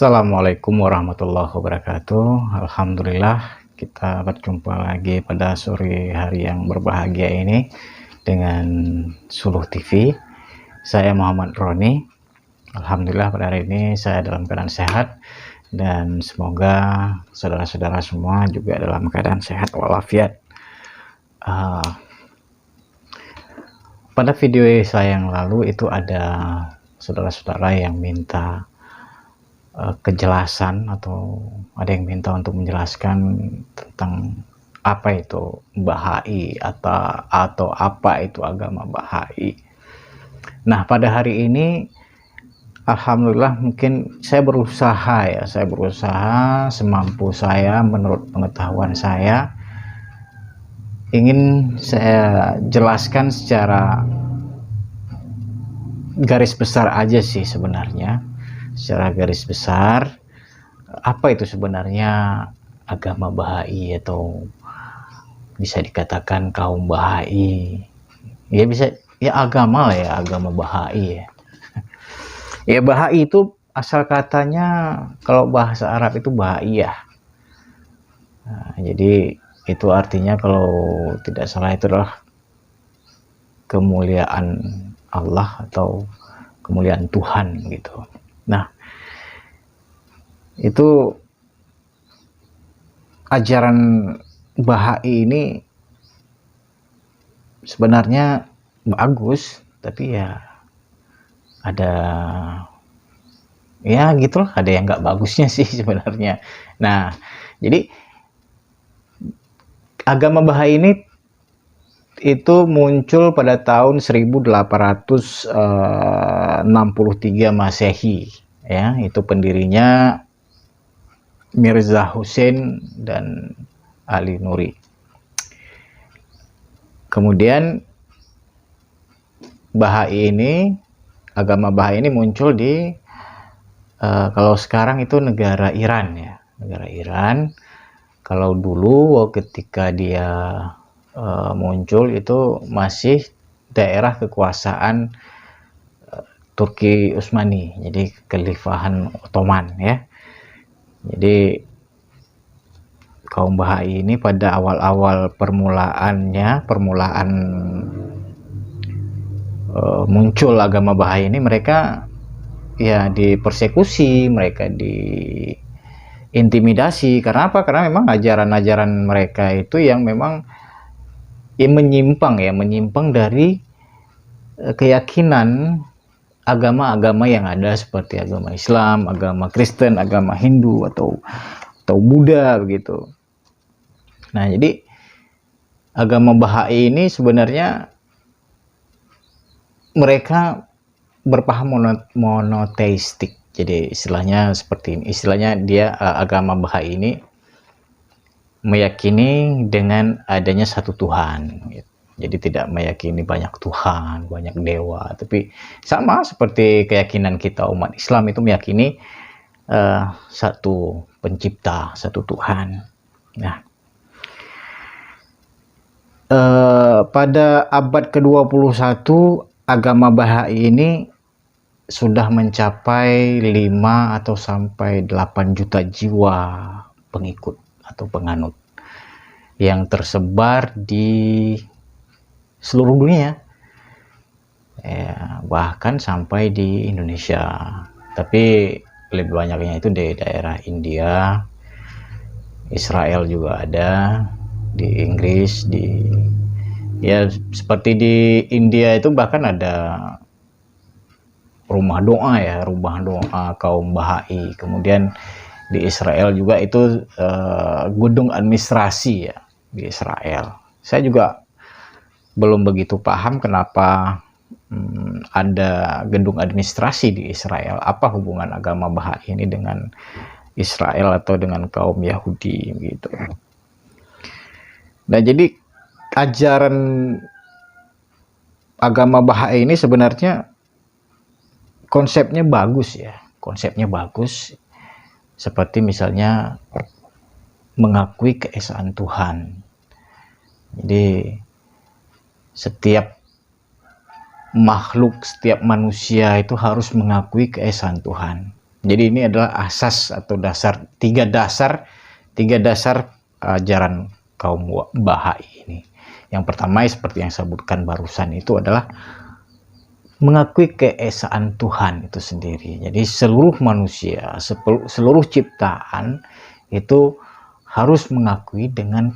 Assalamualaikum warahmatullahi wabarakatuh. Alhamdulillah kita berjumpa lagi pada sore hari yang berbahagia ini dengan Suluh TV. Saya Muhammad Roni. Alhamdulillah pada hari ini saya dalam keadaan sehat dan semoga saudara-saudara semua juga dalam keadaan sehat walafiat. Pada video saya yang lalu itu ada saudara-saudara yang minta kejelasan, atau ada yang minta untuk menjelaskan tentang apa itu Bahai atau apa itu agama Bahai. Nah, pada hari ini alhamdulillah mungkin saya berusaha semampu saya, menurut pengetahuan saya, ingin saya jelaskan secara garis besar aja sih sebenarnya. Secara garis besar, apa itu sebenarnya agama Bahai, atau bisa dikatakan kaum Bahai. Ya bisa, ya agama lah ya, agama Bahai ya. Ya Bahai itu asal katanya kalau bahasa Arab itu Bahai ya. Nah, jadi itu artinya kalau tidak salah itu adalah kemuliaan Allah atau kemuliaan Tuhan gitu. Nah, itu ajaran Bahai ini sebenarnya bagus, tapi ya ada ya gitulah, ada yang nggak bagusnya sih sebenarnya. Nah, jadi agama Bahai ini itu muncul pada tahun 1863 Masehi ya. Itu pendirinya Mirza Hussein dan Ali Nuri. Kemudian Bahai ini, agama Bahai ini muncul di kalau sekarang itu negara Iran ya, negara Iran. Kalau dulu ketika dia muncul itu masih daerah kekuasaan Turki Utsmani, jadi Kekhalifahan Ottoman ya. Jadi kaum Bahai ini pada awal-awal permulaan muncul agama Bahai ini, mereka ya dipersekusi, mereka diintimidasi. Karena apa? Karena memang ajaran-ajaran mereka itu yang memang menyimpang dari keyakinan agama-agama yang ada, seperti agama Islam, agama Kristen, agama Hindu atau Buddha begitu. Nah, jadi agama Bahai ini sebenarnya mereka berpaham monoteistik. Jadi istilahnya seperti ini. Istilahnya dia agama Bahai ini meyakini dengan adanya satu Tuhan. Jadi tidak meyakini banyak Tuhan, banyak dewa, tapi sama seperti keyakinan kita umat Islam itu meyakini satu pencipta, satu Tuhan. Nah, pada abad ke-21 agama Bahai ini sudah mencapai 5 atau sampai 8 juta jiwa pengikut atau penganut yang tersebar di seluruh dunia ya, bahkan sampai di Indonesia, tapi lebih banyaknya itu di daerah India, Israel juga ada, di Inggris, ya seperti di India itu bahkan ada rumah doa kaum Bahai. Kemudian di Israel juga itu gedung administrasi ya di Israel. Saya juga belum begitu paham kenapa ada gedung administrasi di Israel. Apa hubungan agama Bahai ini dengan Israel atau dengan kaum Yahudi gitu. Nah, jadi ajaran agama Bahai ini sebenarnya konsepnya bagus ya. Konsepnya bagus. Seperti misalnya mengakui keesaan Tuhan. Jadi setiap makhluk, setiap manusia itu harus mengakui keesaan Tuhan. Jadi ini adalah asas atau tiga dasar ajaran kaum Bahai ini. Yang pertama seperti yang saya sebutkan barusan itu adalah mengakui keesaan Tuhan itu sendiri. Jadi seluruh manusia, seluruh ciptaan itu harus mengakui dengan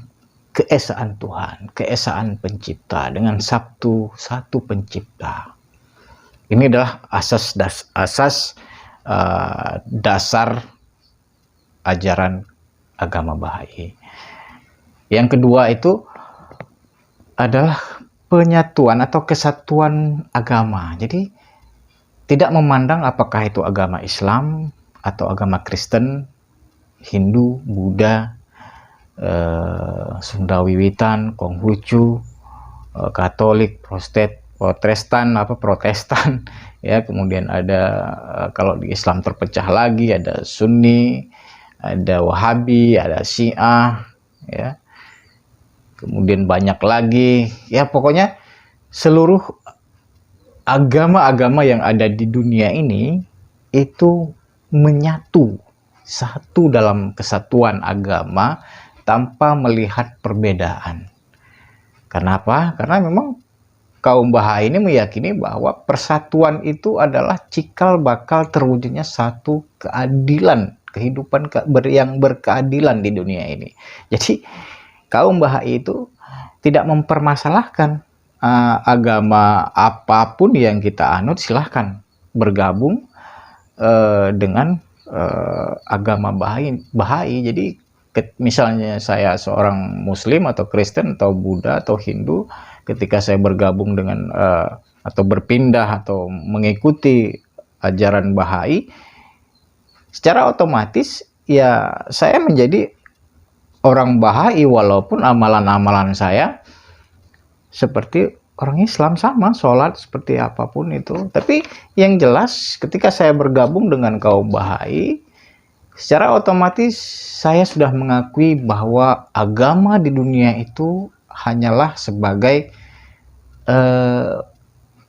keesaan Tuhan, keesaan pencipta, dengan satu pencipta. Ini adalah dasar ajaran agama Bahai. Yang kedua itu adalah penyatuan atau kesatuan agama. Jadi tidak memandang apakah itu agama Islam atau agama Kristen, Hindu, Buddha, Sunda Wiwitan, Konghucu, Katolik, Protestan, ya. Kemudian ada kalau di Islam terpecah lagi, ada Sunni, ada Wahabi, ada Syiah, ya. Kemudian banyak lagi, ya pokoknya seluruh agama-agama yang ada di dunia ini itu menyatu satu dalam kesatuan agama tanpa melihat perbedaan. Kenapa? Karena memang kaum Bahai ini meyakini bahwa persatuan itu adalah cikal bakal terwujudnya satu keadilan, kehidupan yang berkeadilan di dunia ini. Jadi kaum Bahai itu tidak mempermasalahkan agama apapun yang kita anut, silahkan bergabung dengan agama Bahai. Jadi misalnya saya seorang Muslim atau Kristen atau Buddha atau Hindu, ketika saya bergabung dengan atau berpindah atau mengikuti ajaran Bahai, secara otomatis ya saya menjadi orang Bahai walaupun amalan-amalan saya seperti orang Islam, sama sholat seperti apapun itu. Tapi yang jelas ketika saya bergabung dengan kaum Bahai, secara otomatis saya sudah mengakui bahwa agama di dunia itu hanyalah sebagai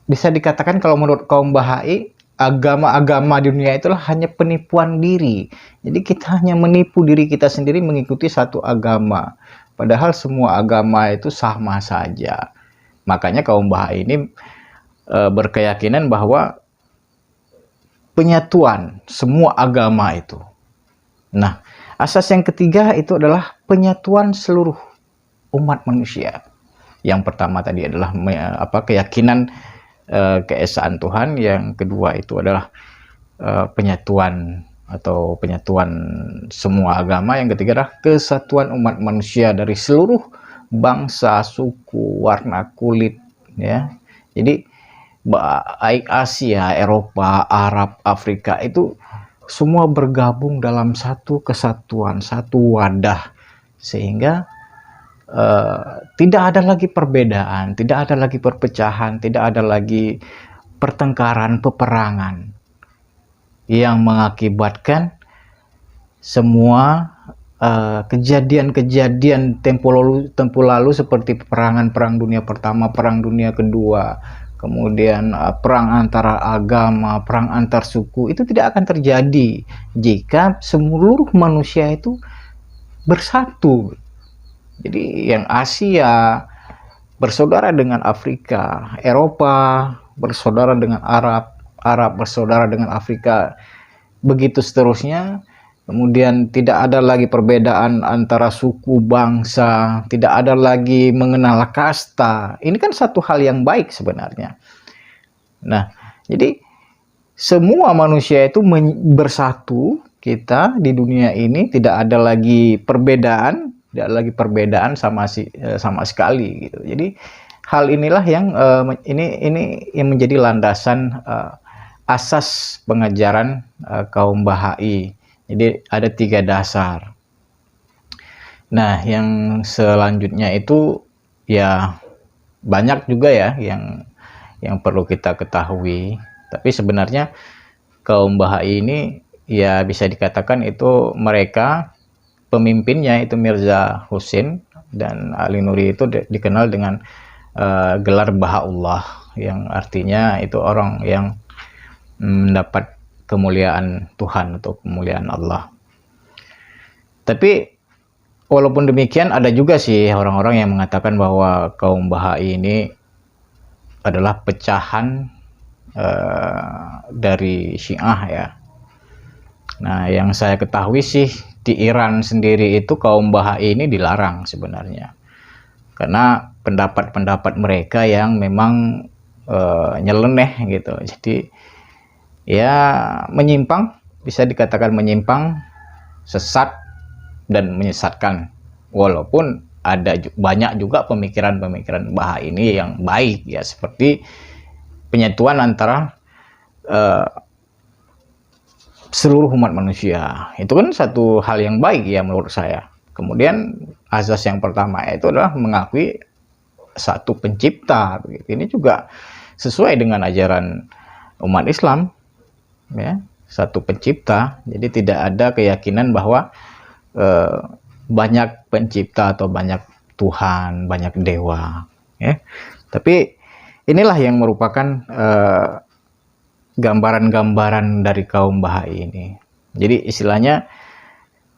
bisa dikatakan kalau menurut kaum Bahai, agama-agama di dunia itulah hanya penipuan diri. Jadi kita hanya menipu diri kita sendiri mengikuti satu agama. Padahal semua agama itu sama saja. Makanya kaum Bahai ini berkeyakinan bahwa penyatuan semua agama itu. Nah, asas yang ketiga itu adalah penyatuan seluruh umat manusia. Yang pertama tadi adalah keyakinan keesaan Tuhan. Yang kedua itu adalah penyatuan semua agama. Yang ketiga adalah kesatuan umat manusia dari seluruh bangsa, suku, warna kulit, ya. Jadi baik Asia, Eropa, Arab, Afrika itu semua bergabung dalam satu kesatuan, satu wadah, sehingga tidak ada lagi perbedaan, tidak ada lagi perpecahan, tidak ada lagi pertengkaran, peperangan yang mengakibatkan semua kejadian-kejadian tempo lalu seperti perang dunia pertama, perang dunia kedua, kemudian perang antara agama, perang antar suku, itu tidak akan terjadi jika seluruh manusia itu bersatu. Jadi yang Asia bersaudara dengan Afrika, Eropa bersaudara dengan Arab, Arab bersaudara dengan Afrika, begitu seterusnya. Kemudian tidak ada lagi perbedaan antara suku, bangsa, tidak ada lagi mengenal kasta. Ini kan satu hal yang baik sebenarnya. Nah, jadi semua manusia itu bersatu, kita di dunia ini tidak ada lagi perbedaan, sama sekali gitu. Jadi hal inilah yang ini yang menjadi landasan asas pengajaran kaum Bahai. Jadi ada 3 dasar. Nah, yang selanjutnya itu ya banyak juga ya yang perlu kita ketahui. Tapi sebenarnya kaum Bahai ini ya bisa dikatakan itu mereka pemimpinnya itu Mirza Husain, dan Ali Nuri itu dikenal dengan gelar Bahaullah, yang artinya itu orang yang mendapat kemuliaan Tuhan atau kemuliaan Allah. Tapi walaupun demikian ada juga sih orang-orang yang mengatakan bahwa kaum Bahai ini adalah pecahan dari Syiah ya. Nah, yang saya ketahui sih di Iran sendiri itu kaum Bahai ini dilarang sebenarnya. Karena pendapat-pendapat mereka yang memang nyeleneh gitu. Jadi ya menyimpang, bisa dikatakan menyimpang, sesat dan menyesatkan. Walaupun ada banyak juga pemikiran-pemikiran Bahai ini yang baik ya, seperti penyatuan antara seluruh umat manusia. Itu kan satu hal yang baik ya menurut saya. Kemudian azas yang pertama itu adalah mengakui satu pencipta. Ini juga sesuai dengan ajaran umat Islam ya, satu pencipta. Jadi tidak ada keyakinan bahwa banyak pencipta atau banyak Tuhan, banyak dewa ya. Tapi inilah yang merupakan gambaran-gambaran dari kaum Bahai ini. Jadi istilahnya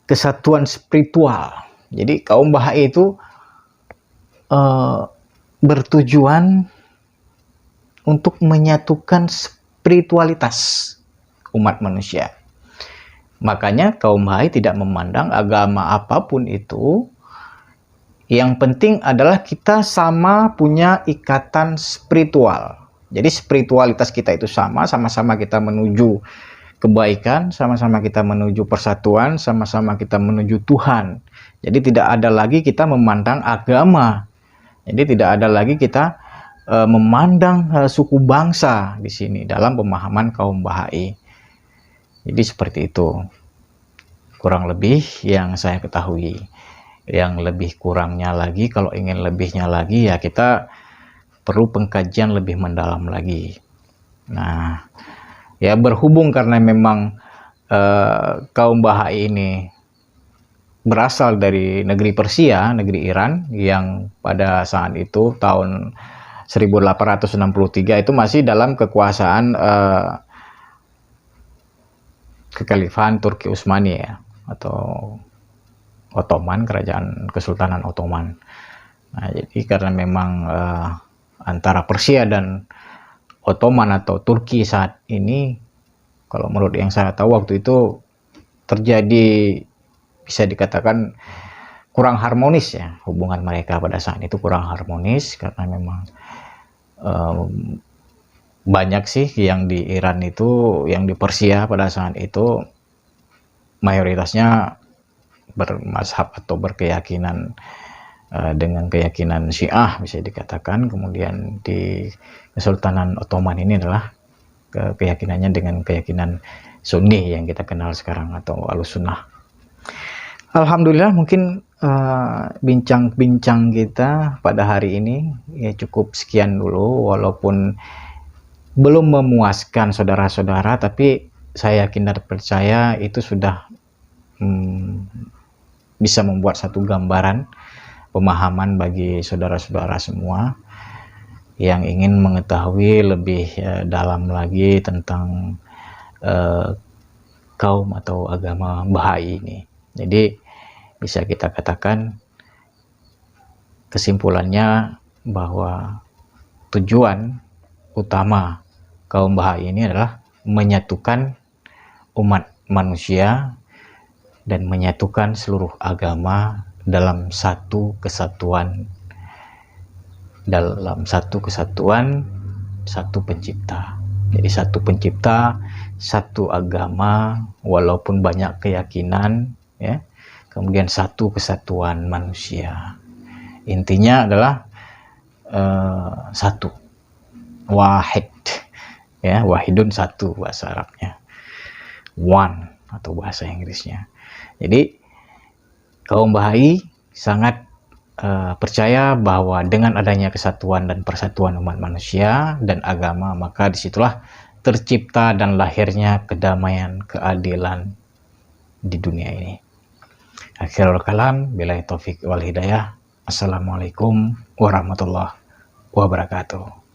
kesatuan spiritual. Jadi kaum Bahai itu bertujuan untuk menyatukan spiritualitas umat manusia. Makanya kaum Bahai tidak memandang agama apapun itu. Yang penting adalah kita sama punya ikatan spiritual. Jadi spiritualitas kita itu sama-sama kita menuju kebaikan, sama-sama kita menuju persatuan, sama-sama kita menuju Tuhan. Jadi tidak ada lagi kita memandang agama. Jadi tidak ada lagi kita memandang suku bangsa di sini dalam pemahaman kaum Bahai. Jadi seperti itu kurang lebih yang saya ketahui. Yang lebih kurangnya lagi, kalau ingin lebihnya lagi ya kita perlu pengkajian lebih mendalam lagi. Nah ya berhubung karena memang kaum Bahai ini berasal dari negeri Persia, negeri Iran, yang pada saat itu tahun 1863 itu masih dalam kekuasaan kekhalifahan Turki Utsmani ya, atau Ottoman, kerajaan Kesultanan Ottoman. Nah, jadi karena memang antara Persia dan Ottoman atau Turki saat ini, kalau menurut yang saya tahu waktu itu terjadi, bisa dikatakan kurang harmonis ya, hubungan mereka pada saat itu kurang harmonis karena memang banyak sih yang di Iran itu, yang di Persia pada saat itu mayoritasnya bermazhab atau berkeyakinan dengan keyakinan Syiah bisa dikatakan. Kemudian di Kesultanan Ottoman ini adalah keyakinannya dengan keyakinan Sunni yang kita kenal sekarang atau Ahlussunnah. Alhamdulillah mungkin bincang-bincang kita pada hari ini ya cukup sekian dulu, walaupun belum memuaskan saudara-saudara, tapi saya yakin dan percaya itu sudah bisa membuat satu gambaran pemahaman bagi saudara-saudara semua yang ingin mengetahui lebih dalam lagi tentang kaum atau agama Bahai ini. Jadi bisa kita katakan kesimpulannya bahwa tujuan utama kaum Bahai ini adalah menyatukan umat manusia dan menyatukan seluruh agama dalam satu kesatuan, satu pencipta. Jadi satu pencipta, satu agama, walaupun banyak keyakinan ya, kemudian satu kesatuan manusia. Intinya adalah satu, wahid ya, wahidun satu bahasa Arabnya, one atau bahasa Inggrisnya. Jadi kaum Bahai sangat percaya bahwa dengan adanya kesatuan dan persatuan umat manusia dan agama, maka disitulah tercipta dan lahirnya kedamaian, keadilan di dunia ini. Akhirul kalam, billahi taufik wal hidayah. Assalamualaikum warahmatullahi wabarakatuh.